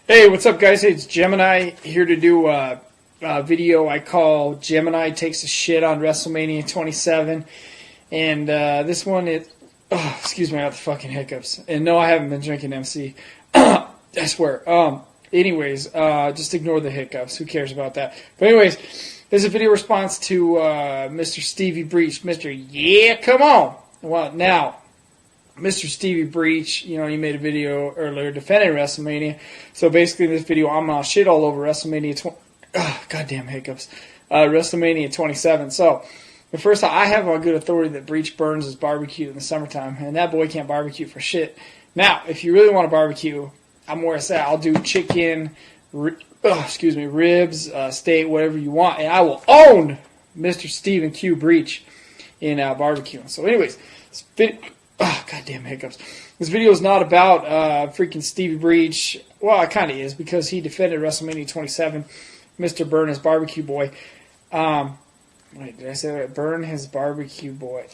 Hey, what's up, guys? Hey, it's Gemini here to do a video I call Gemini Takes a Shit on WrestleMania 27. And this one, excuse me, I got the fucking hiccups. And no, I haven't been drinking MC. I swear. Anyways, just ignore the hiccups. Who cares about that? But anyways, this is a video response to Mr. Stevie Breach. Mr. Yeah, come on. Well, now, Mr. Stevie Breach, he made a video earlier defending WrestleMania. So basically in this video, I'm going to shit all over WrestleMania goddamn hiccups. WrestleMania 27. So, but first, I have on good authority that Breach burns his barbecue in the summertime. And that boy can't barbecue for shit. Now, if you really want to barbecue, I'm more say I'll do chicken, ribs, steak, whatever you want. And I will own Mr. Stephen Q. Breach in barbecuing. So anyways, goddamn hiccups. This video is not about freaking Stevie Breach. Well, it kind of is because he defended WrestleMania 27. Mr. Burn his barbecue boy. Wait, did I say that? Burn his barbecue boy.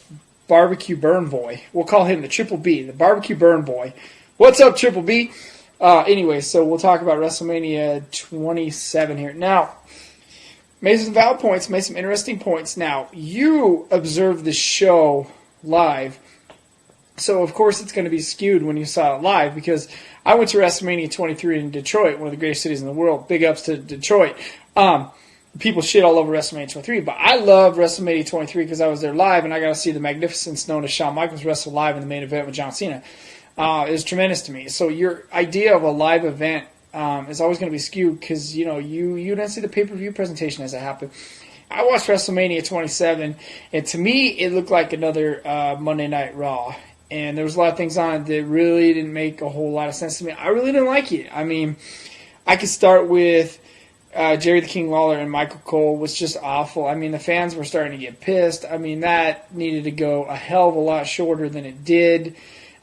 Barbecue Burn Boy. We'll call him the Triple B, the Barbecue Burn Boy. What's up, Triple B? Anyway, so we'll talk about WrestleMania 27 here. Now, made some valid points, made some interesting points. Now, you observed the show live. So, of course, it's going to be skewed when you saw it live because I went to WrestleMania 23 in Detroit, one of the greatest cities in the world. Big ups to Detroit. People shit all over WrestleMania 23, but I love WrestleMania 23 because I was there live and I got to see the magnificence known as Shawn Michaels wrestle live in the main event with John Cena. It was tremendous to me. So your idea of a live event is always going to be skewed because, you didn't see the pay-per-view presentation as it happened. I watched WrestleMania 27, and to me, it looked like another Monday Night Raw. And there was a lot of things on it that really didn't make a whole lot of sense to me. I really didn't like it. I mean, I could start with Jerry the King Lawler and Michael Cole was just awful. I mean, the fans were starting to get pissed. I mean, that needed to go a hell of a lot shorter than it did.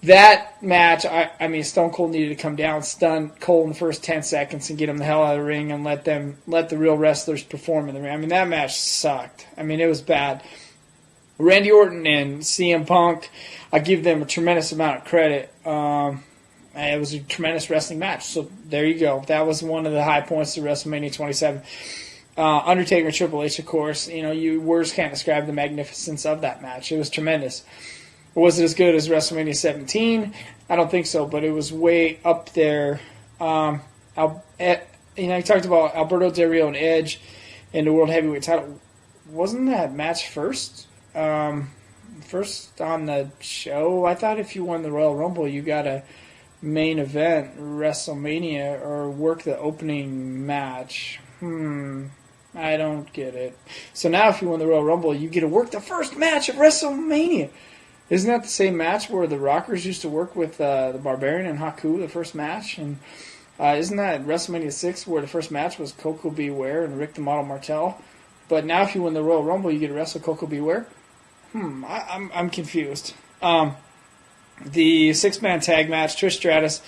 That match, I mean, Stone Cold needed to come down, stun Cole in the first 10 seconds and get him the hell out of the ring and let the real wrestlers perform in the ring. I mean, that match sucked. I mean, it was bad. Randy Orton and CM Punk, I give them a tremendous amount of credit. It was a tremendous wrestling match. So there you go. That was one of the high points of WrestleMania 27. Undertaker and Triple H, of course. Words can't describe the magnificence of that match. It was tremendous. Was it as good as WrestleMania 17? I don't think so, but it was way up there. You talked about Alberto Del Rio and Edge in the World Heavyweight title. Wasn't that match first? First on the show? I thought if you won the Royal Rumble, you got a main event WrestleMania or work the opening match. I don't get it. So now if you win the Royal Rumble, you get to work the first match of WrestleMania. Isn't that the same match where the Rockers used to work with the Barbarian and Haku, the first match? And isn't that WrestleMania 6 where the first match was Coco Beware and Rick the Model Martel? But now if you win the Royal Rumble, you get to wrestle Coco Beware? I'm confused. The six-man tag match, Trish Stratus,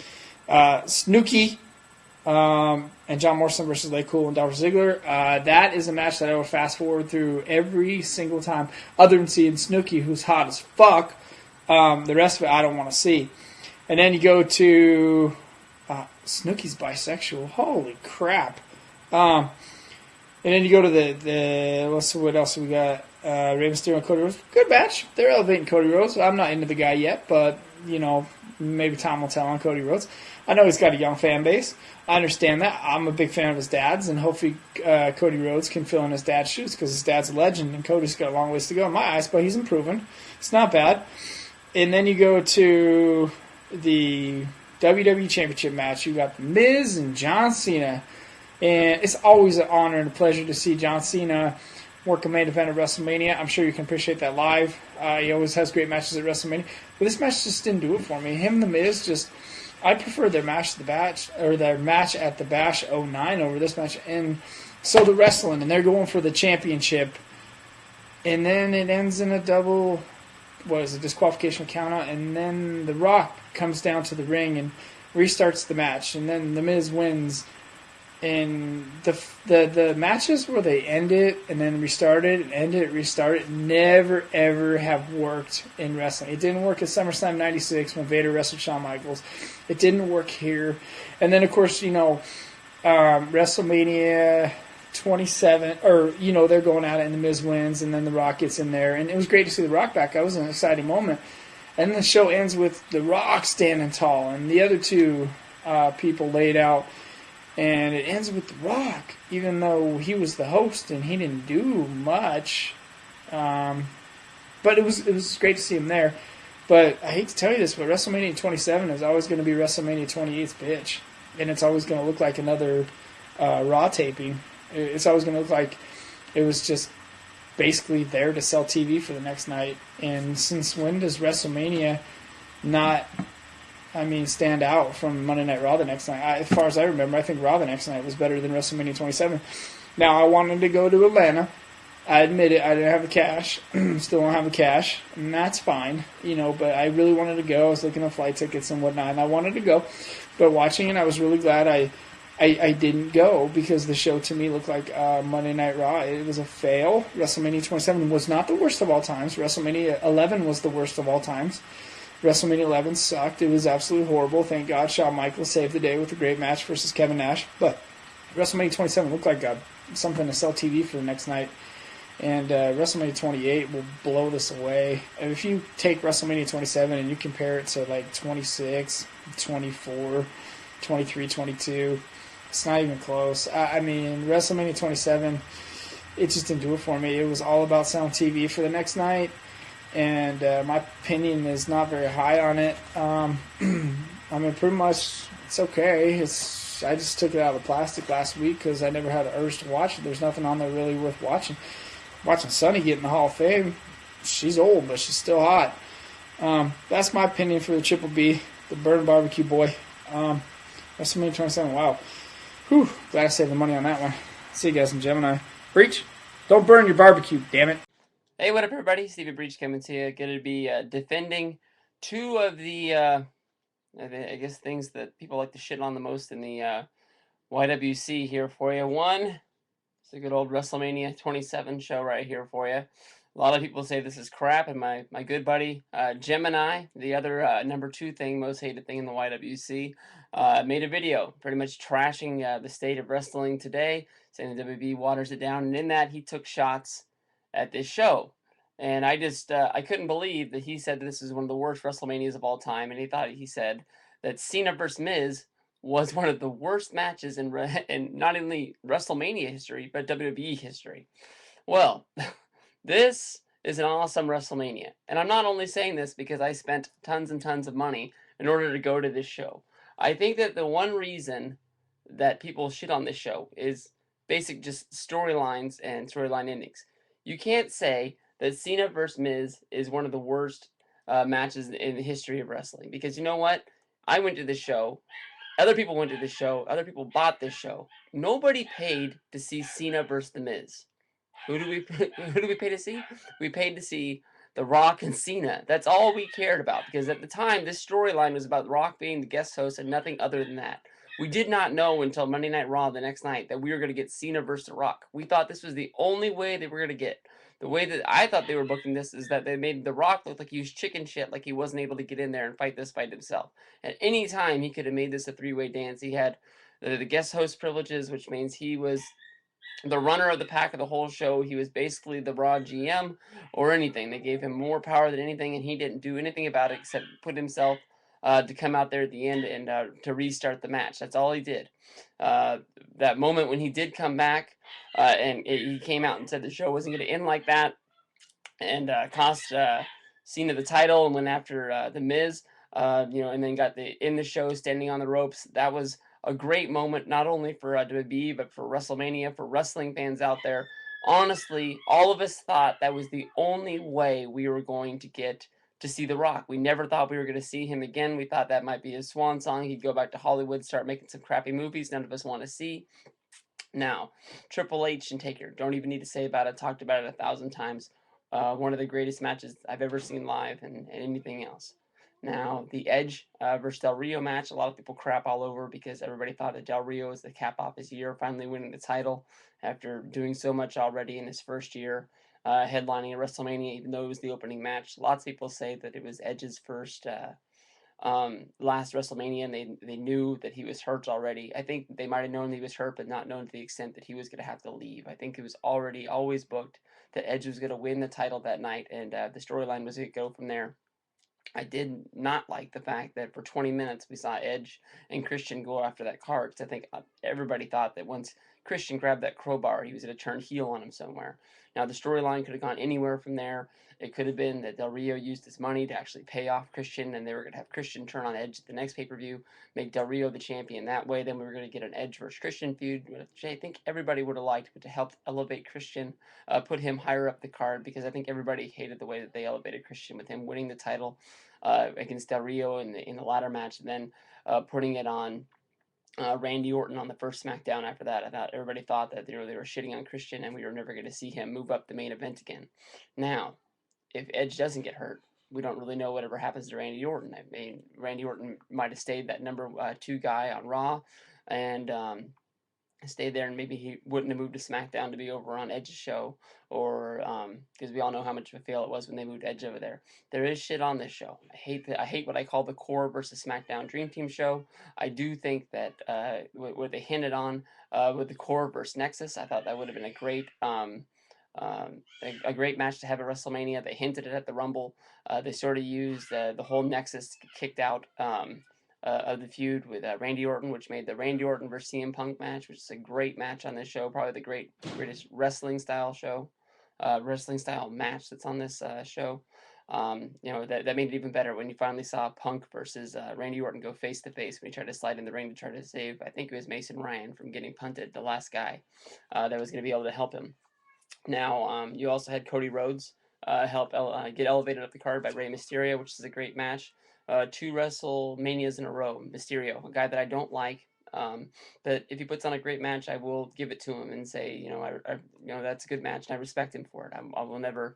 Snooki, and John Morrison versus Lay Cool and Dolph Ziggler. That is a match that I will fast forward through every single time, other than seeing Snooki, who's hot as fuck. The rest of it I don't want to see. And then you go to Snooki's bisexual. Holy crap. And then you go to the let's see what else we got. Rey Mysterio and Cody Rhodes. Good match. They're elevating Cody Rhodes. I'm not into the guy yet, but, maybe time will tell on Cody Rhodes. I know he's got a young fan base. I understand that. I'm a big fan of his dad's, and hopefully Cody Rhodes can fill in his dad's shoes because his dad's a legend, and Cody's got a long ways to go in my eyes, but he's improving. It's not bad. And then you go to the WWE Championship match. You got The Miz and John Cena. And it's always an honor and a pleasure to see John Cena work a main event at WrestleMania. I'm sure you can appreciate that live. He always has great matches at WrestleMania. But this match just didn't do it for me. Him and The Miz I prefer their match at the Bash 09 over this match. And so the wrestling, and they're going for the championship. And then it ends in a disqualification countout. And then The Rock comes down to the ring and restarts the match. And then The Miz wins. and the matches where they end it and then restart it and end it, restart it, never ever have worked in wrestling. It didn't work at SummerSlam '96 when Vader wrestled Shawn Michaels. It didn't work here, and then of course WrestleMania 27, or they're going at it and the Miz wins, and then the Rock gets in there, and it was great to see the Rock back. That was an exciting moment, and then the show ends with the Rock standing tall and the other two people laid out. And it ends with The Rock, even though he was the host and he didn't do much. But it was great to see him there. But I hate to tell you this, but WrestleMania 27 is always going to be WrestleMania 28's bitch. And it's always going to look like another Raw taping. It's always going to look like it was just basically there to sell TV for the next night. And since when does WrestleMania not stand out from Monday Night Raw the next night? As far as I remember, I think Raw the next night was better than WrestleMania 27. Now, I wanted to go to Atlanta. I admit it, I didn't have the cash. Still don't have the cash, and that's fine. But I really wanted to go. I was looking at flight tickets and whatnot, and I wanted to go. But watching it, I was really glad I didn't go, because the show to me looked like Monday Night Raw. It was a fail. WrestleMania 27 was not the worst of all times. WrestleMania 11 was the worst of all times. WrestleMania 11 sucked. It was absolutely horrible. Thank God Shawn Michaels saved the day with a great match versus Kevin Nash. But WrestleMania 27 looked like something to sell TV for the next night. And WrestleMania 28 will blow this away. And if you take WrestleMania 27 and you compare it to like 26, 24, 23, 22, it's not even close. WrestleMania 27, it just didn't do it for me. It was all about selling TV for the next night. And my opinion is not very high on it. Pretty much it's okay. I just took it out of the plastic last week because I never had the urge to watch it. There's nothing on there really worth watching. Watching Sunny get in the Hall of Fame, she's old, but she's still hot. That's my opinion for the Triple B, the Burn Barbecue Boy. WrestleMania 27, wow. Whew, glad I saved the money on that one. See you guys in Gemini. Breach, don't burn your barbecue, damn it. Hey, what up, everybody? Stephen Breach coming to you. Going to be defending two of the, I guess, things that people like to shit on the most in the YWC here for you. One, it's a good old WrestleMania 27 show right here for you. A lot of people say this is crap, and my good buddy Gemini, the other number 2 thing, most hated thing in the YWC, made a video pretty much trashing the state of wrestling today, saying the WB waters it down, and in that he took shots at this show. And I couldn't believe that he said that this is one of the worst WrestleManias of all time, and he said that Cena versus Miz was one of the worst matches in not only WrestleMania history, but WWE history. Well, this is an awesome WrestleMania. And I'm not only saying this because I spent tons and tons of money in order to go to this show. I think that the one reason that people shit on this show is basic just storylines and storyline endings. You can't say that Cena versus Miz is one of the worst matches in the history of wrestling. Because you know what? I went to this show. Other people went to this show. Other people bought this show. Nobody paid to see Cena versus The Miz. Who do we pay to see? We paid to see The Rock and Cena. That's all we cared about, because at the time this storyline was about The Rock being the guest host and nothing other than that. We did not know until Monday Night Raw the next night that we were going to get Cena versus The Rock. We thought this was the only way they were going to get. The way that I thought they were booking this is that they made The Rock look like he was chicken shit, like he wasn't able to get in there and fight this fight himself. At any time, he could have made this a 3-way dance. He had the guest host privileges, which means he was the runner of the pack of the whole show. He was basically the Raw GM or anything. They gave him more power than anything, and he didn't do anything about it except put himself to come out there at the end and to restart the match. That's all he did. That moment when he did come back and he came out and said the show wasn't going to end like that, and cost Cena the title and went after The Miz, and then got in the show standing on the ropes. That was a great moment, not only for WWE, but for WrestleMania, for wrestling fans out there. Honestly, all of us thought that was the only way we were going to get to see The Rock. We never thought we were going to see him again. We thought that might be his swan song. He'd go back to Hollywood, start making some crappy movies none of us want to see. Now, Triple H and Taker, don't even need to say about it. Talked about it 1,000 times. One of the greatest matches I've ever seen live and anything else. Now, the Edge versus Del Rio match, a lot of people crap all over because everybody thought that Del Rio was the cap off his year, finally winning the title after doing so much already in his first year, headlining a WrestleMania, even though it was the opening match. Lots of people say that it was Edge's first last WrestleMania, and they knew that he was hurt already. I think they might have known that he was hurt, but not known to the extent that he was going to have to leave. I think it was already always booked that Edge was going to win the title that night, and the storyline was going to go from there. I did not like the fact that for 20 minutes we saw Edge and Christian go after that card, because I think everybody thought that once Christian grabbed that crowbar, he was going to turn heel on him somewhere. Now, the storyline could have gone anywhere from there. It could have been that Del Rio used his money to actually pay off Christian, and they were going to have Christian turn on Edge at the next pay-per-view, make Del Rio the champion that way. Then we were going to get an Edge versus Christian feud, which I think everybody would have liked, but to help elevate Christian, put him higher up the card, because I think everybody hated the way that they elevated Christian with him winning the title against Del Rio in the ladder match, and then putting it on Randy Orton on the first SmackDown after that. I thought everybody thought that they were shitting on Christian and we were never going to see him move up the main event again. Now, if Edge doesn't get hurt, we don't really know whatever happens to Randy Orton. I mean, Randy Orton might have stayed that number 2 guy on Raw, and stayed there, and maybe he wouldn't have moved to SmackDown to be over on Edge's show, or because we all know how much of a fail it was when they moved Edge over there. There is shit on this show. I hate what I call the Core versus SmackDown Dream Team show. I do think that what they hinted on with the Core versus Nexus, I thought that would have been a great. A great match to have at WrestleMania. They hinted it at the Rumble. They sort of used the whole Nexus kicked out of the feud with Randy Orton, which made the Randy Orton versus CM Punk match, which is a great match on this show, probably the greatest wrestling style match that's on this show. That made it even better when you finally saw Punk versus Randy Orton go face to face when he tried to slide in the ring to try to save, I think it was Mason Ryan from getting punted, the last guy that was going to be able to help him. Now, you also had Cody Rhodes help get elevated up the card by Rey Mysterio, which is a great match. 2 WrestleManias in a row. Mysterio, a guy that I don't like, but if he puts on a great match, I will give it to him and say, that's a good match, and I respect him for it. I will never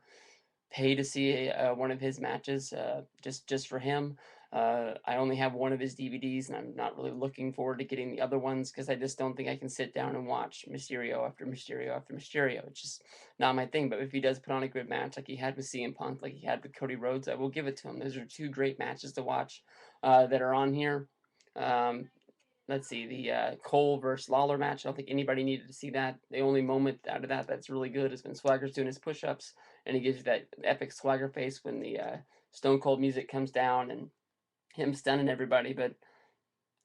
pay to see one of his matches just for him. I only have one of his DVDs, and I'm not really looking forward to getting the other ones because I just don't think I can sit down and watch Mysterio after Mysterio after Mysterio. It's just not my thing. But if he does put on a good match like he had with CM Punk, like he had with Cody Rhodes, I will give it to him. Those are 2 great matches to watch that are on here. Let's see, the Cole versus Lawler match. I don't think anybody needed to see that. The only moment out of that that's really good is when Swagger's doing his push-ups, and he gives you that epic Swagger face when the Stone Cold music comes down and him stunning everybody. But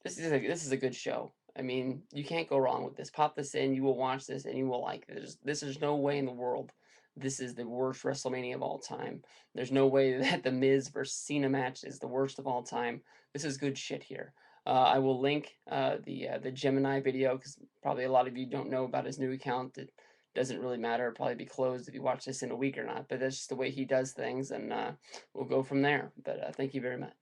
this is a good show. I mean, you can't go wrong with this. Pop this in, you will watch this, and you will like it. There's no way in the world this is the worst WrestleMania of all time. There's no way that the Miz versus Cena match is the worst of all time. This is good shit here. I will link the Gemini video because probably a lot of you don't know about his new account. It doesn't really matter. It'll probably be closed if you watch this in a week or not. But that's just the way he does things, and we'll go from there. But thank you very much.